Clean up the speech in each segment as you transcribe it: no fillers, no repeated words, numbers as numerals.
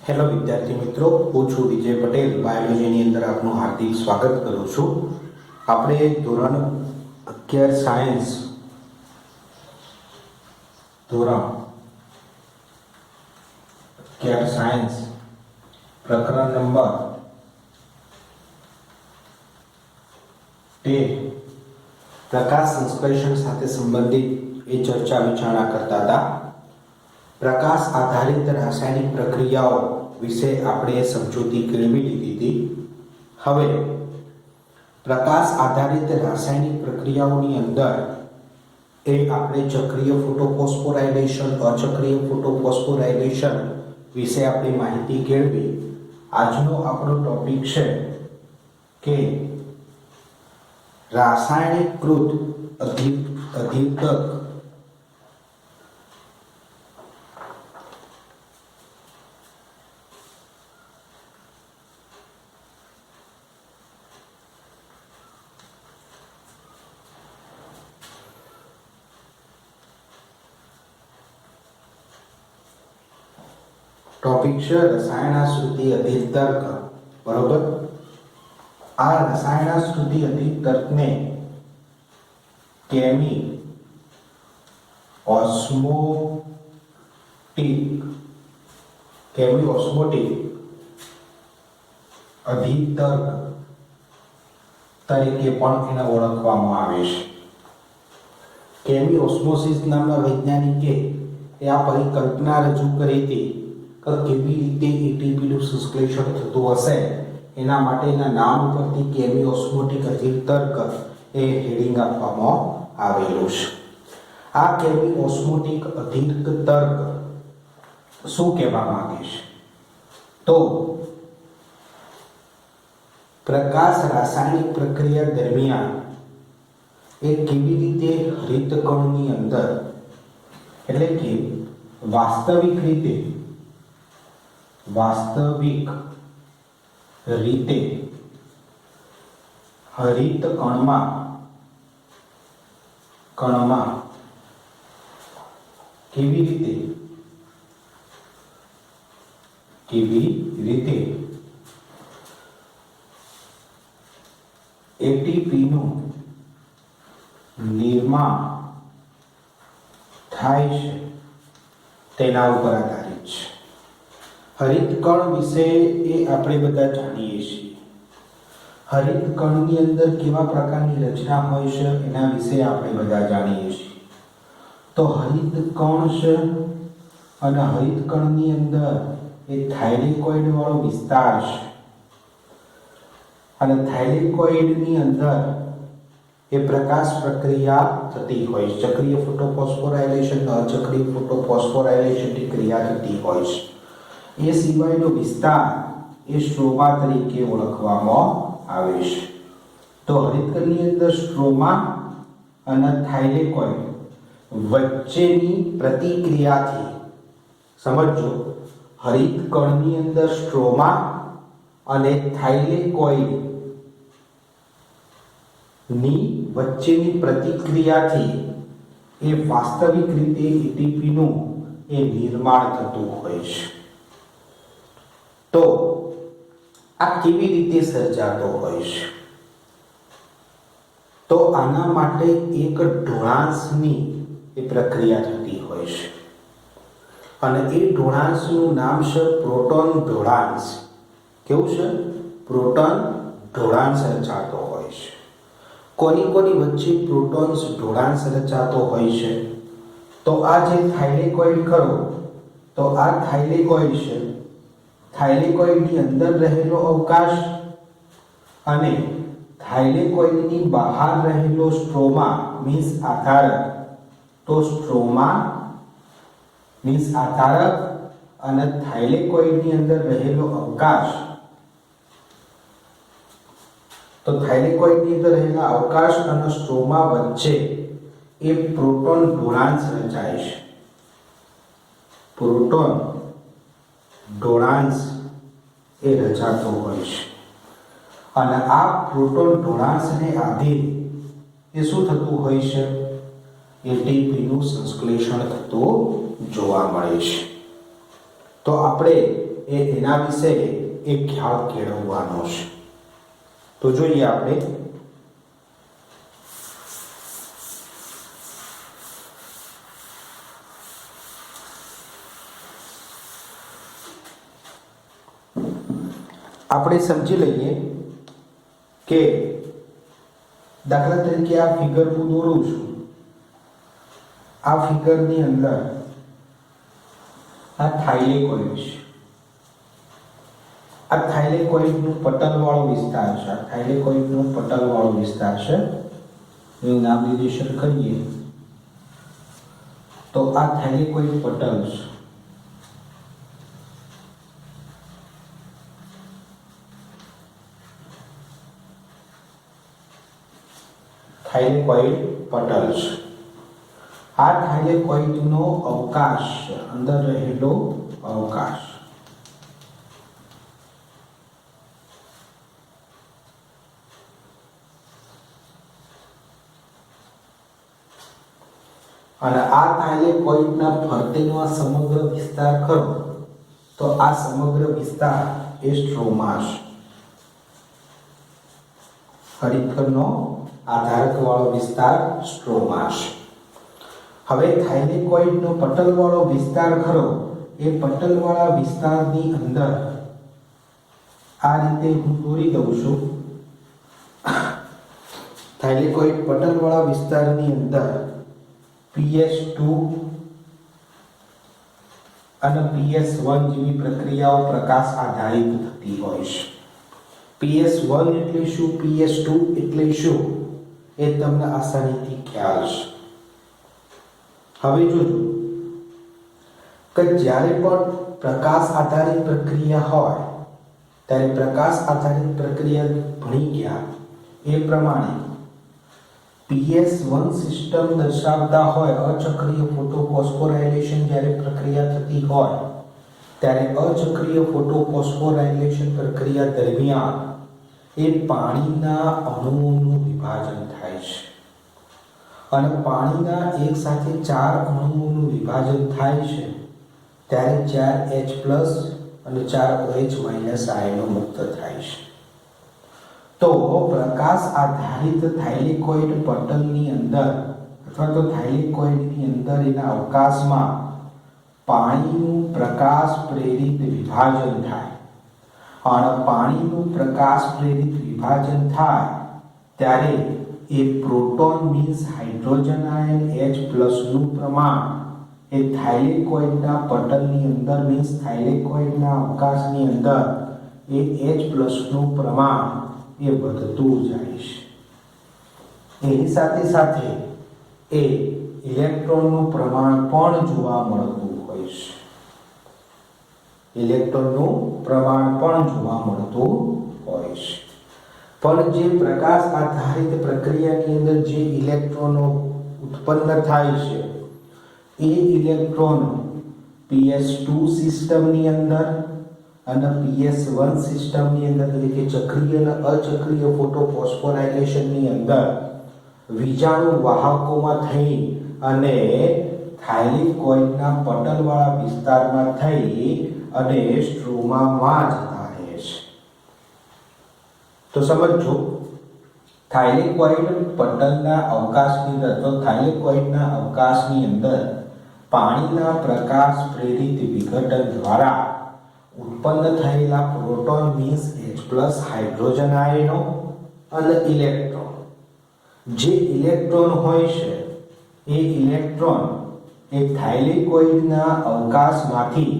Hello વિદ્યાર્થી મિત્રો, હું છું વિજય પટેલ. બાયોલોજીની અંદર આપનું હાર્દિક સ્વાગત કરું છું. આપણે ધોરણ 11 સાયન્સ પ્રકરણ નંબર 13 પ્રકાશ સંશ્લેષણ સાથે સંબંધિત એ ચર્ચા વિચારણા કરતા હતા. પ્રકાશ આધારિત રાસાયણિક પ્રક્રિયાઓ વિશે આપણે સમજૂતી કેળવી લીધી હતી. હવે પ્રકાશ આધારિત રાસાયણિક પ્રક્રિયાઓની અંદર એ આપણે ચક્રીય ફોટોફોસ્ફોરાયલેશન, અચક્રીય ફોટોફોસ્ફોરાયલેશન વિશે આપણી માહિતી કેળવી. આજનો આપણો ટોપિક છે કે રાસાયણિકૃત અધિકૃત ટોપિક છે રસાયણાશ્રુતિ અધિક તર્ક. બરોબર. આ રસાયણાશ્રુતિ અધિક તર્કને કેમી ઓસ્મોટિક અધિક તર્ક તરીકે પણ એને ઓળખવામાં આવે છે. કેમી ઓસ્મોસિસ નામના વૈજ્ઞાનિકે આ પરિકલ્પના રજૂ કરી હતી કે કેવી રીતે એટીપીનું સંશ્લેષણ થતું હશે. એના માટેના નામ ઉપરથી કેમી ઓસ્મોટિક અધિક તર્ક એ હેડિંગ આપવામાં આવેલું છે. આ કેમી ઓસ્મોટિક અધિક તર્ક શું કહેવા માંગે છે? તો પ્રકાશ રાસાયણિક પ્રક્રિયા દરમિયાન એ કેવી રીતે હરિતકણની અંદર, એટલે કે વાસ્તવિક રીતે હરિત કણમાં કેવી રીતે એટીપીનું નિર્માણ થાય છે તેના ઉપર આધારિત છે. હરિતકણ વિશે એ આપણે બધા જાણીએ છીએ. હરિતકણની અંદર કેવા પ્રકારની રચના હોય છે એના વિશે આપણે બધા જાણીએ છીએ. તો હરિતકણ છે અને હરિતકણની અંદર એ થાઇલેકોઇડ વાળો વિસ્તાર છે અને થાઇલેકોઇડની અંદર એ પ્રકાશ પ્રક્રિયા થતી હોય છે. ચક્રીય ફોટોફોસ્ફોરાયલેશન, અચક્રીય ફોટોફોસ્ફોરાયલેશનની ક્રિયા થતી હોય છે. એ સિવાયનો વિસ્તાર એ સ્ટ્રોમા તરીકે ઓળખવામાં આવે છે. તો હરિતકણની અંદર સ્ટ્રોમા અને થાઇલેકોઇડ વચ્ચેની પ્રતિક્રિયાથી, સમજો, હરિતકણની અંદર સ્ટ્રોમા અને થાઇલેકોઇડ ની વચ્ચેની પ્રતિક્રિયાથી એ વાસ્તવિક રીતે એટીપીનું એ નિર્માણ થતું હોય છે. તો આ કેવી રીતે સર્જાતો હોય છે? તો આના માટે એક ઢોળાંશની એ પ્રક્રિયા થતી હોય છે અને એ ઢોળાંશનું નામ છે પ્રોટોન ઢોળાંશ. કેવું છે? પ્રોટોન ઢોળાંશ રચાતો હોય છે. કોની વચ્ચે પ્રોટોન્સ ઢોળાંશ રચાતો હોય છે? તો આ જે થાઇલેકોઇડ ખરો, તો આ થાઇલેકોઇડ છે. થાઇલેકોઇડની અંદર રહેલો અવકાશ અને થાઇલેકોઇડની બહાર રહેલો સ્ટ્રોમા મીન્સ આધારક. તો સ્ટ્રોમા મીન્સ આધારક અને થાઇલેકોઇડની અંદર રહેલો અવકાશ, તો થાઇલેકોઇડની અંદર રહેલા અવકાશ અને સ્ટ્રોમા વચ્ચે એ પ્રોટોન ઢોળાંશ રચાય છે. પ્રોટોન ઢોળાંશ એ રચાતો હોય છે અને આ પ્રોટોન ઢોળાંશને આધીન એ શું થતું હોય છે? એટીપીનું સંશ્લેષણ થતું જોવા મળે છે. તો આપણે એના વિશે એક ખ્યાલ કેળવવાનો છે. તો જોઈએ આપણે સમજી લઈએ કે દાખલા તરીકે આ ફિગર હું દોરું છું. આ ફિગરની અંદર આ થાઇલેકોઇડ છે. આ થાઇલેકોઇડનું પટલવાળો વિસ્તાર છે. આ થાઇલેકોઇડનો પટલવાળો વિસ્તાર છે. એવું નામ નિર્દેશન કરીએ તો આ થાઇલેકોઇડ પટલ છે. થાઇલેકોઇડ પટલ છે. આ થાઇલેકોઇડનો અવકાશ, અંદર રહેલો અવકાશ, અને આ થાઇલેકોઇડના ફરતેનો સમગ્ર વિસ્તાર ખરો તો આ સમગ્ર વિસ્તાર એ સ્ટ્રોમા છે. ખરેખરનો આધારકવાળો વિસ્તાર સ્ટ્રોમા છે. હવે થાઇલેકોઇડનો પટલવાળો વિસ્તાર ખરો એ પટલવાળા વિસ્તારની અંદર આ રીતે હું દોરી દઉં છું. થાઇલેકોઇડ પટલવાળા વિસ્તારની અંદર PS2 અને PS1 જેવી પ્રક્રિયાઓ પ્રકાશ આધારિત થતી હોય છે. PS1 એટલે શું, PS2 એટલે શું એ તમને આસાનીથી ખ્યાલ છે. હવે જોજો કે જ્યારે પણ પ્રકાશ આધારિત પ્રક્રિયા હોય ત્યારે પ્રકાશ આધારિત પ્રક્રિયા ભણી ગયા એ પ્રમાણે PS1 સિસ્ટમ દર્શાવતા હોય અચક્રીય ફોટોફોસ્ફોરાયલેશન જ્યારે પ્રક્રિયા થતી હોય ત્યારે અચક્રીય ફોટોફોસ્ફોરાયલેશન પ્રક્રિયા દરમિયાન એ પાણીના અણુઓનું વિભાજન થાય છે. અને પાણીના એક સાથે 4 અણુઓનું વિભાજન થાય છે ત્યારે 4H+ અને 4OH- આયનો મુક્ત થાય છે. તો પ્રકાશ આધારિત થાઇલેકોઇડ પટલની અંદર અથવા તો થાઇલેકોઇડની અંદર એના અવકાશમાં પાણીનું પ્રકાશ પ્રેરિત વિભાજન થાય. અને પાણીનું પ્રકાશ પ્રેરિત વિભાજન થાય ત્યારે એ proton means hydrogen ion H+ નું પ્રમાણ એ થાઇલેકોઇડના પટલની અંદર મીન્સ થાઇલેકોઇડના અવકાશની અંદર એ H+ નું પ્રમાણ એ વધતું જાય છે. એની સાથે સાથે એ ઇલેક્ટ્રોનનું પ્રમાણ પણ જોવા મળતું હોય છે. ઇલેક્ટ્રોનનું પ્રમાણ પણ જોવા મળતું હોય છે. પણ જે પ્રકાશ આધારિત પ્રક્રિયાની અંદર જે ઇલેક્ટ્રોનો ઉત્પન્ન થાય છે એ ઇલેક્ટ્રોનો PS2 સિસ્ટમની અંદર અને PS1 સિસ્ટમની અંદર એટલે કે ચક્રીય અને અચક્રીય ફોટોફોસ્ફોરાયલેશનની અંદર વીજાણુ વાહકોમાં થઈ અને થાઇલેકોઇડના પટલવાળા વિસ્તારમાં થઈ અને સ્ટ્રોમામાં જતા રહે છે. તો સમજો થાઇલેકોઇડ પટલના અવકાશની અંદર તો થાઇલેકોઇડના અવકાશની અંદર પાણીના પ્રકાશ પ્રેરિત વિઘટન દ્વારા ઉત્પન્ન થયેલા પ્રોટોન મીન્સ H+ હાઇડ્રોજન આયનો અને ઇલેક્ટ્રોન, જે ઇલેક્ટ્રોન હોય છે એ ઇલેક્ટ્રોન એ થાઇલેકોઇડના અવકાશમાંથી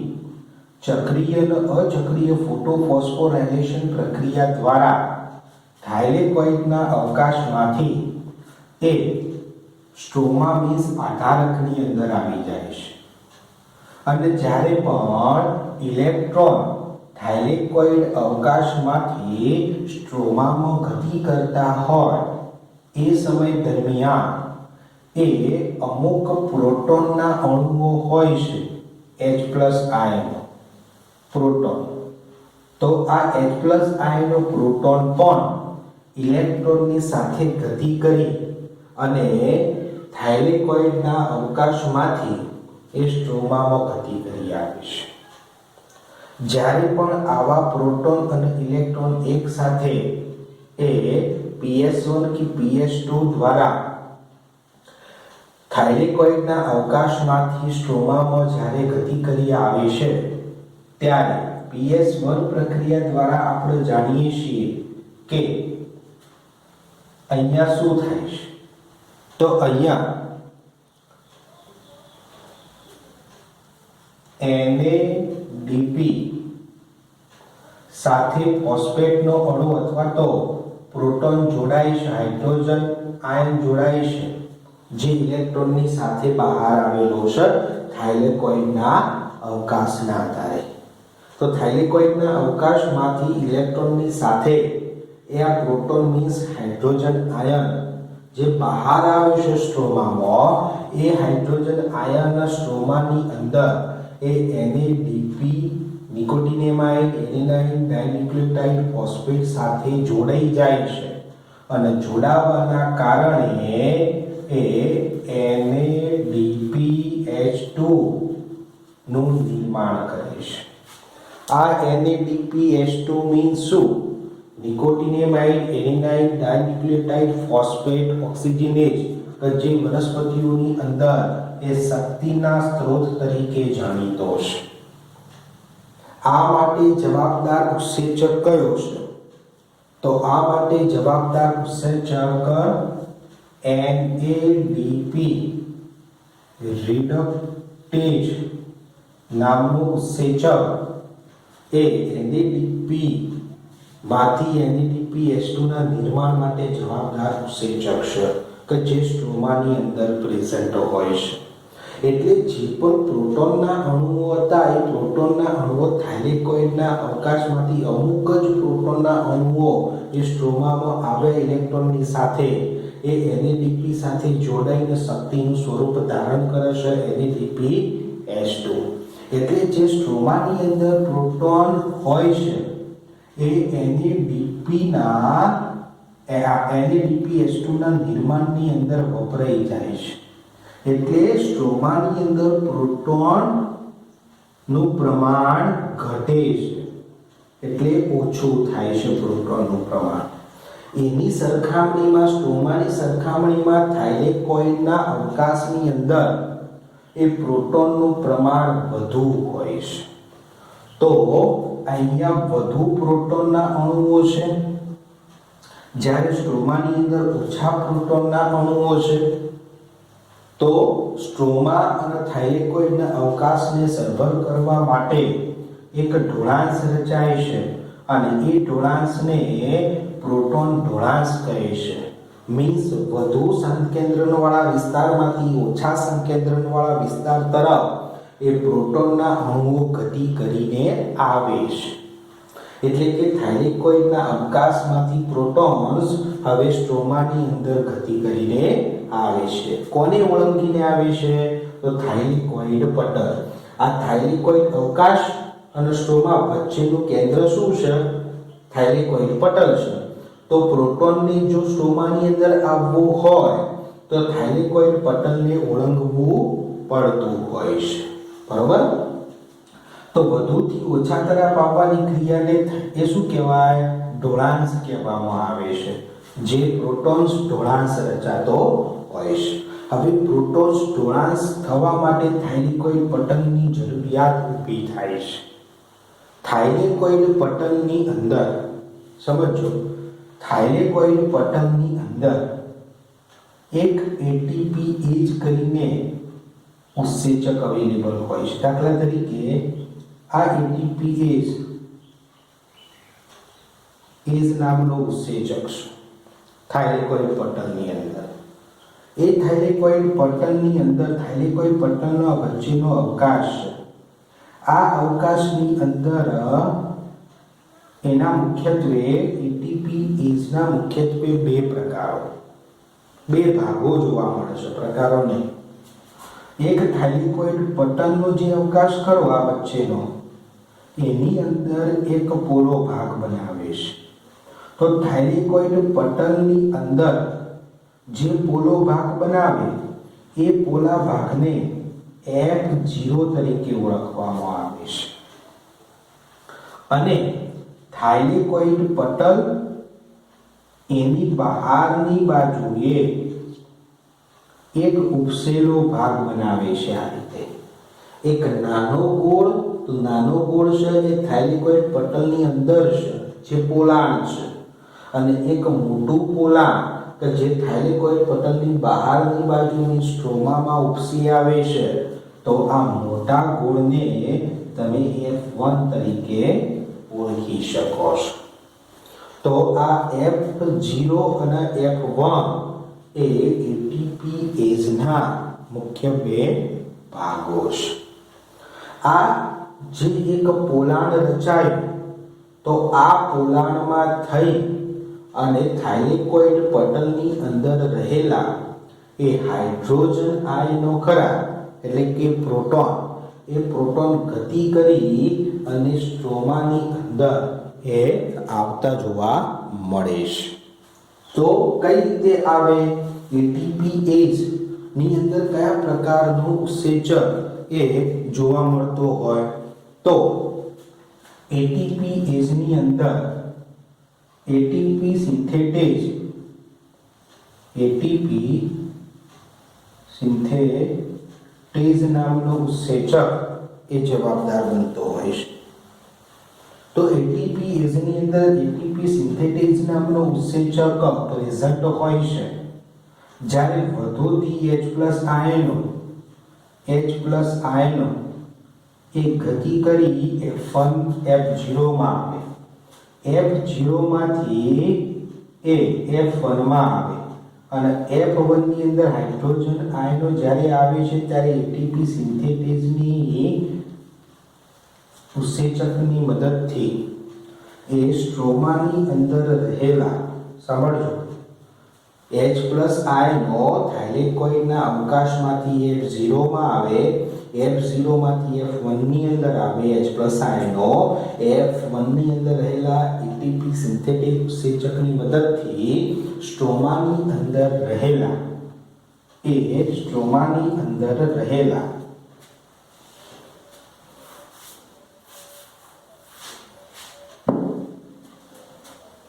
ચક્રીય અને અચક્રીય ફોટોફોસ્ફોરાયલેશન પ્રક્રિયા દ્વારા થાઇલેકોઇડના અવકાશમાંથી એ સ્ટ્રોમા મીન્સ આધારકની અંદર આવી જાય છે. અને જ્યારે પણ ઇલેક્ટ્રોન થાઇલેકોઇડ અવકાશમાંથી સ્ટ્રોમામાં ગતિ કરતા હોય એ સમય દરમિયાન એ અમુક પ્રોટોનના અણુઓ હોય છે H+ આયનો પ્રોટોન. તો આ H+ આયનો પ્રોટોન પણ ઇલેક્ટ્રોનની સાથે ગતિ કરી અને થાઇલેકોઇડના અવકાશમાંથી એ સ્ટ્રોમામાં ગતિ કરી આવે છે. જ્યારે પણ આવા પ્રોટોન અને ઇલેક્ટ્રોન એક સાથે એ PS1 કે PS2 દ્વારા થાઇલેકોઇડના અવકાશમાંથી સ્ટ્રોમામાં જ્યારે ગતિ કરી આવે છે ત્યારે PS1 પ્રક્રિયા દ્વારા આપણે જાણીએ છીએ કે અહીંયા શું થાય છે, તો અહીંયા NADP સાથે ફોસ્ફેટનો અણુ અથવા તો પ્રોટોન જોડાય છે, હાઇડ્રોજન આયન જોડાય છે, જે ઇલેક્ટ્રોનની સાથે બહાર આવેલો છે થાઇલેકોઇડના અવકાશના આધારે. તો થાઇલેકોઇડના અવકાશમાંથી ઇલેક્ટ્રોનની સાથે એ આ પ્રોટોન મીન્સ હાઇડ્રોજન આયન જે બહાર આવે છે સ્ટ્રોમામાં, એ હાઇડ્રોજન આયન સ્ટ્રોમાની અંદર એ NADP નિકોટિનેમાઇડ એડેનાઇન ડાઇન્યુક્લિયોટાઇડ ફોસ્ફેટ સાથે જોડાઈ જાય છે અને જોડાવાના કારણે એ NADPH2 નું નિર્માણ કરે છે. આ NADPH2 મીન્સ શું? નિકોટિનેમાઇડ એડેનાઇન ડાઇન્યુક્લિયોટાઇડ ફોસ્ફેટ ઓક્સિજનેજ જે વનસ્પતિઓની અંદર એ શક્તિના સ્ત્રોત તરીકે જાણીતો છે. આ માટે જવાબદાર ઉત્સેચક કયો છે? તો આ માટે જવાબદાર ઉત્સેચક NADP રિડક્ટેજ નામનું ઉત્સેચક એ NADP માંથી NADPH2 ના નિર્માણ માટે જવાબદાર ઉત્સેચક છે કે જે સ્ટ્રોમાની અંદર પ્રેઝન્ટ હોય છે. એટલે જે પણ પ્રોટોનના અણુઓ હતા એ પ્રોટોનના અણુઓ થાઇલેકોઇડના અવકાશમાંથી અમુક જ પ્રોટોનના અણુઓ જે સ્ટ્રોમામાં આવે ઇલેક્ટ્રોનની સાથે એ NADP સાથે જોડાઈને શક્તિનું સ્વરૂપ ધારણ કરે છે NADPH2. એટલે જે સ્ટ્રોમાની અંદર પ્રોટોન હોય છે એ NADPH2 ના નિર્માણની અંદર વપરાઈ જાય છે. એટલે સ્ટ્રોમાની અંદર પ્રોટોન નું પ્રમાણ ઘટે છે, એટલે ઓછું થાય છે પ્રોટોનનું પ્રમાણ. એની સરખામણીમાં સ્ટ્રોમાની સરખામણીમાં થાઇલેકોઇડના અવકાશની અંદર એ પ્રોટોનનું પ્રમાણ વધુ હોય છે. તો અહીંયા વધુ પ્રોટોનના અણુઓ છે, જ્યારે સ્ટ્રોમાની અંદર ઓછા પ્રોટોનના અણુઓ છે. તો સ્ટ્રોમા અને થાઇલેકોઇડના અવકાશને સરભર કરવા માટે એક ઢોળાંશ રચાય છે અને એ ઢોળાંશને પ્રોટોન ઢોળાંશ કહે છે. મીન્સ વધુ સંકેન્દ્રણવાળા વિસ્તારમાંથી ઓછા સંકેન્દ્રણવાળા વિસ્તાર તરફ એ પ્રોટોનના અણુઓ ગતિ કરીને આવે છે. એટલે કે થાઇલેકોઇડના અવકાશમાંથી પ્રોટોન્સ હવે સ્ટ્રોમાની અંદર ગતિ કરીને આવે છે. કોને ઓળંગીને આવે છે? તો થાઇલેકોઇડ પટલ. આ થાઇલેકોઇડ અવકાશ અને સ્ટ્રોમા વચ્ચેનું કેન્દ્ર શું છે? થાઇલેકોઇડ પટલ છે. તો પ્રોટોનને જો સ્ટ્રોમાની અંદર આવવું હોય તો થાઇલેકોઇડ પટલને ઓળંગવું પડતું હોય છે. બરોબર? તો વધુથી ઓછા તરફ આવવાની ક્રિયાને એ શું કહેવાય? ઢોળાંશ કહેવામાં આવે છે. જે પ્રોટોન્સ ઢોળાંશ રચાતો હોય છે. હવે પ્રોટોન્સ ઢોળાંશ થવા માટે થાઇલેકોઇડ પટલની જરૂરિયાત ઊભી થાય છે. થાઇલેકોઇડ પટલની અંદર સમજો, થાઇલેકોઇડ પટલની અંદર એક ATPase કરીને ઉત્સેચક અવેલેબલ હોય છે. દાખલા તરીકે આ ATPase નામનો ઉત્સેચક છે થાઇલેકોઇડ પટલની અંદર. એ થાઇલેકોઇડ પટલની અંદર થાઇલેકોઇડ પટલનો વચ્ચેનો અવકાશ છે. આ અવકાશની અંદર એના મુખ્યત્વે ATPase ના મુખ્યત્વે બે ભાગો જોવા મળે છે. પ્રકારો નહીં. એક થાઇલેકોઇડ પટલનો જે અવકાશ ખરો આ વચ્ચેનો, એની અંદર એક પોલો ભાગ બનાવે છે. તો થાઇલેકોઇડ પટલની અંદર જે પોલો ભાગ બનાવે એ પોલા ભાગને F0 તરીકે ઓળખવામાં આવે છે. અને થાઇલેકોઇડ પટલ એની બહારની બાજુએ એક ઉપસેલો ભાગ બનાવે છે આ રીતે એક નાનો ગોળ તો નાનો ગોળ છે એ થાઇલેકોઇડ પટલની અંદર છે જે પોલાણ છે અને એક મોટું પોલાણ કે જે થાઇલેકોઇડ પટલની બહારની બાજુની સ્ટ્રોમામાં ઉપસી આવે છે તો આ મોટા ગોળને તમે F1 તરીકે ઓળખી શકો છો તો આ F0 અને F1 એ એટીપીએઝના મુખ્ય બે ભાગો છે આ જે એક પોલાણ રચાયું તો આ પોલાણમાં થઈ અને થાઇલેકોઇડ પટલની અંદર રહેલા એ હાઇડ્રોજન આયનો ખરા એટલે કે પ્રોટોન એ પ્રોટોન ગતિ કરી અને સ્ટ્રોમાની અંદર એ આવતા જોવા મળે છે તો કઈ રીતે આવે એટીપીએઝ ની અંદર કયા પ્રકારનું ઉત્સેચક એ જોવા મળતો હોય તો એટીપીએઝ ની અંદર એટીપી સિન્થેટેઝ નામનો ઉત્સેચક એ જવાબદાર બનતો હોય છે તો એટીપીએઝ ની અંદર એટીપી સિન્થેટેઝ નામનો ઉત્સેચક પ્રેઝન્ટ હોય છે જ્યારે વધુથી H+ આયનો એ ગતિ કરી F1 F0 માં આવે F0 માંથી એ F1 માં આવે અને F1 ની અંદર હાઇડ્રોજન આયનો જ્યારે આવે છે ત્યારે એટીપી સિન્થેટેઝની ઉત્સેચકની મદદથી એ સ્ટ્રોમાની અંદર રહેલા સમજો H+ આયનો થાઇલેકોઇડના અવકાશમાંથી F0 માં આવે F0 માંથી F1 ની અંદર આવે H+ આયનો F1 ની અંદર રહેલા એટીપી સિન્થેટિક ઉત્સેચકની મદદથી સ્ટ્રોમાની અંદર રહેલા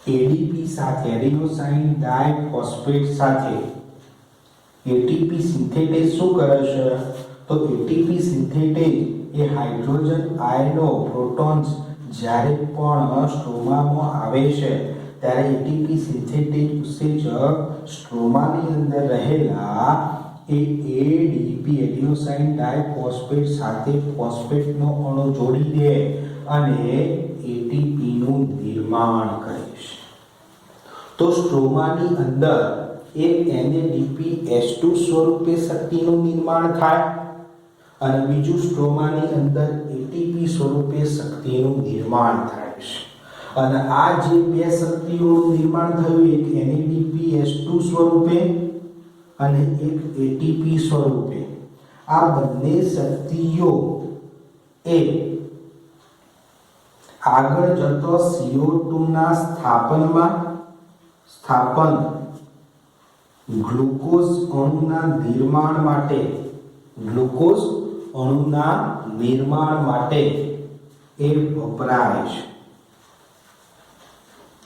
એડીપી સાથે એડિનોસાઇન ડાયફોસ્ફેટ સાથે એટીપી સિન્થેટેઝ શું કરે છે તો એટીપી સિન્થેટેઝ એ હાઇડ્રોજન આયનો પ્રોટોન્સ જ્યારે પણ સ્ટ્રોમામાં આવે છે ત્યારે એટીપી સિન્થેટેઝ ઉત્સેચક સ્ટ્રોમાની અંદર રહેલા એ એડીપી એડિનોસાઇન ડાયફોસ્ફેટ સાથે ફોસ્ફેટનો અણુ જોડી દે અને એટીપી નું નિર્માણ કરે છે તો સ્ટ્રોમાની અંદર એક NADPH2 સ્વરૂપે શક્તિનું નિર્માણ થાય અને બીજું સ્ટ્રોમાની અંદર એટીપી સ્વરૂપે શક્તિનું નિર્માણ થાય છે અને આ જે બે શક્તિઓનું નિર્માણ થયું એક NADPH2 સ્વરૂપે અને એક એટીપી સ્વરૂપે આ બંને શક્તિઓ એ આગળ જતો CO2 ના સ્થાપન ગ્લુકોઝ અણુના નિર્માણ માટે એ વપરાય છે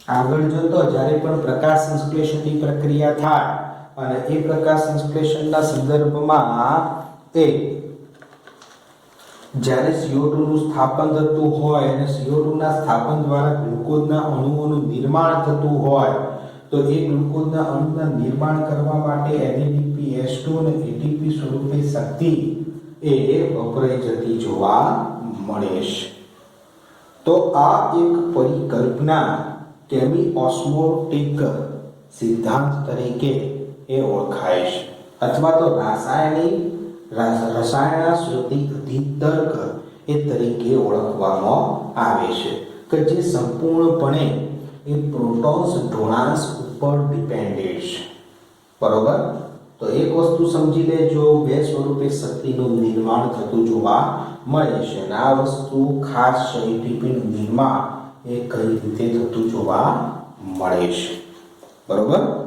આગળ જતો જ્યારે પણ પ્રકાશ સંશ્લેષણની પ્રક્રિયા થાય અને એ પ્રકાશ સંશ્લેષણના સંદર્ભમાં એ જ્યારે CO2 નું સ્થાપન થતું હોય અને CO2 ના સ્થાપન દ્વારા ગ્લુકોઝના અણુઓનું નિર્માણ થતું હોય તો એ ગ્લુકોઝના અણુના નિર્માણ કરવા માટે NADPH2 અને ATP સ્વરૂપે શક્તિ એ વપરાઈ જતી જોવા મળે છે તો આ એક પરિકલ્પના કેમિઓસ્મોટિક સિદ્ધાંત તરીકે એ ઓળખાય છે અથવા તો રસાયણશાસ્ત્રીય અધિતર્ક એ તરીકે ઓળખવામાં આવે છે કે જે સંપૂર્ણપણે એ પ્રોટોન્સ ઢોળાંશ ઉપર ડિપેન્ડેડ છે બરોબર તો એક વસ્તુ સમજી લેજો બે સ્વરૂપે શક્તિનું નિર્માણ થતું જોવા મળે છે અને આ વસ્તુ ખાસ છે એટીપીનું નિર્માણ એ કઈ રીતે થતું જોવા મળે છે બરોબર